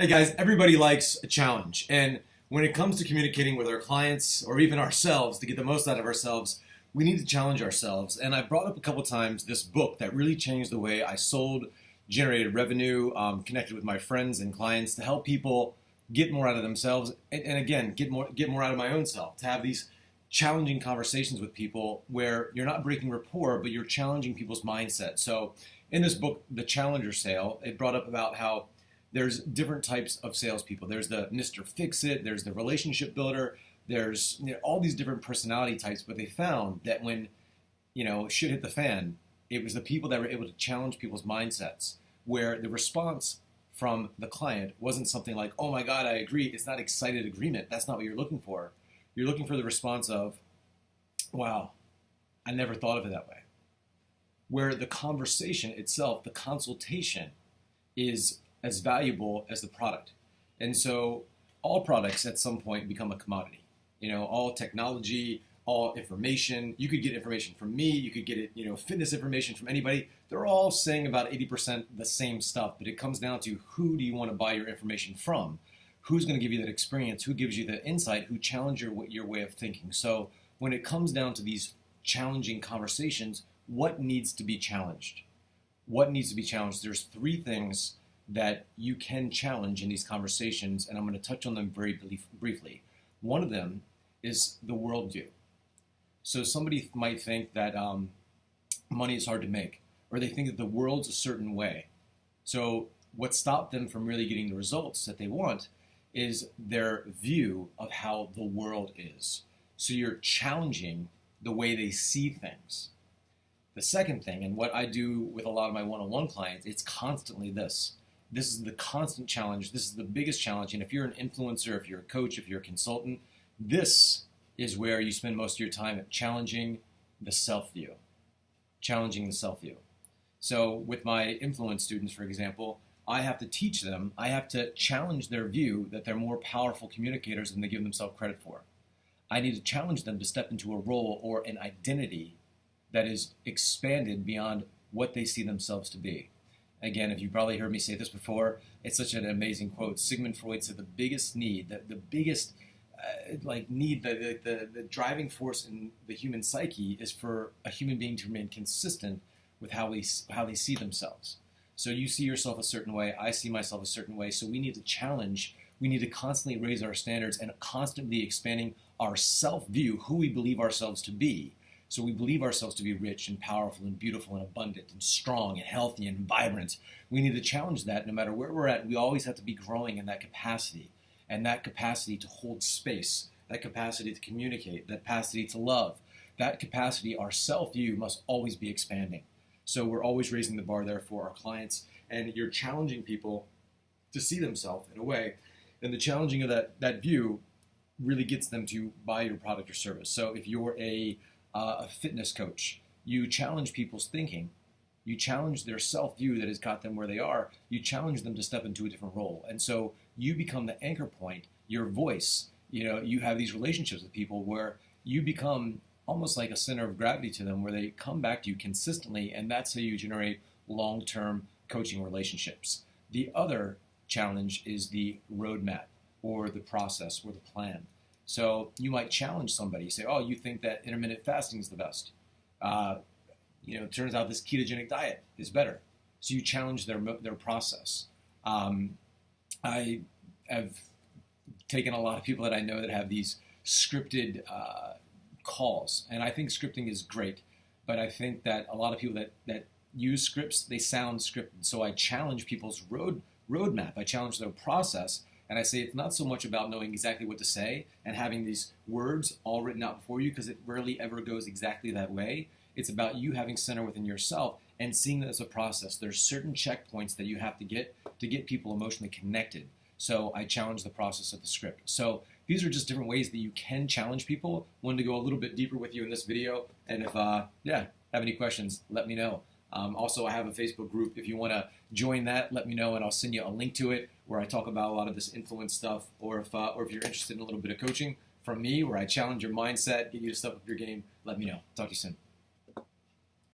Hey guys, everybody likes a challenge. And when it comes to communicating with our clients or even ourselves to get the most out of ourselves, we need to challenge ourselves. And I brought up a couple times this book that really changed the way I sold, generated revenue, connected with my friends and clients to help people get more out of themselves. And again, get more out of my own self, to have these challenging conversations with people where you're not breaking rapport, but you're challenging people's mindset. So in this book, The Challenger Sale, it brought up about how there's different types of salespeople. There's the Mr. Fix-It, there's the relationship builder, there's all these different personality types, but they found that when shit hit the fan, it was the people that were able to challenge people's mindsets, where the response from the client wasn't something like, oh my God, I agree. It's not excited agreement. That's not what you're looking for. You're looking for the response of, wow, I never thought of it that way. Where the conversation itself, the consultation, is as valuable as the product. And so all products at some point become a commodity. All technology, all information. You could get information from me. You could get it, fitness information from anybody. They're all saying about 80% the same stuff, but it comes down to who do you want to buy your information from? Who's going to give you that experience? Who gives you the insight? Who challenge your way of thinking? So when it comes down to these challenging conversations, what needs to be challenged? What needs to be challenged? There's three things that you can challenge in these conversations, and I'm going to touch on them very briefly. One of them is the worldview. So somebody might think that money is hard to make, or they think that the world's a certain way. So what stopped them from really getting the results that they want is their view of how the world is. So you're challenging the way they see things. The second thing, and what I do with a lot of my one-on-one clients, it's constantly this. This is the constant challenge. This is the biggest challenge. And if you're an influencer, if you're a coach, if you're a consultant, this is where you spend most of your time at challenging the self-view. Challenging the self-view. So with my influence students, for example, I have to teach them, I have to challenge their view that they're more powerful communicators than they give themselves credit for. I need to challenge them to step into a role or an identity that is expanded beyond what they see themselves to be. Again, if you've probably heard me say this before, it's such an amazing quote. Sigmund Freud said the biggest need, the biggest need, the driving force in the human psyche is for a human being to remain consistent with how they see themselves. So you see yourself a certain way, I see myself a certain way, so we need to challenge, we need to constantly raise our standards and constantly expanding our self-view, who we believe ourselves to be. So we believe ourselves to be rich and powerful and beautiful and abundant and strong and healthy and vibrant. We need to challenge that no matter where we're at. We always have to be growing in that capacity, and that capacity to hold space, that capacity to communicate, that capacity to love, that capacity, our self-view must always be expanding. So we're always raising the bar there for our clients, and you're challenging people to see themselves in a way, and the challenging of that view really gets them to buy your product or service. So if you're a fitness coach, you challenge people's thinking, you challenge their self-view that has got them where they are, you challenge them to step into a different role. And so you become the anchor point, your voice. You have these relationships with people where you become almost like a center of gravity to them, where they come back to you consistently, and that's how you generate long-term coaching relationships. The other challenge is the roadmap or the process or the plan. So you might challenge somebody, say, oh, you think that intermittent fasting is the best. It turns out this ketogenic diet is better. So you challenge their process. I have taken a lot of people that I know that have these scripted calls, and I think scripting is great, but I think that a lot of people that use scripts, they sound scripted. So I challenge people's roadmap. I challenge their process. And I say it's not so much about knowing exactly what to say and having these words all written out before you, because it rarely ever goes exactly that way. It's about you having center within yourself and seeing that as a process. There's certain checkpoints that you have to get people emotionally connected. So I challenge the process of the script. So these are just different ways that you can challenge people. Wanted to go a little bit deeper with you in this video. And if have any questions, let me know. Also, I have a Facebook group. If you want to join that, let me know, and I'll send you a link to it where I talk about a lot of this influence stuff. Or if you're interested in a little bit of coaching from me, where I challenge your mindset, get you to step up your game, let me know. Talk to you soon.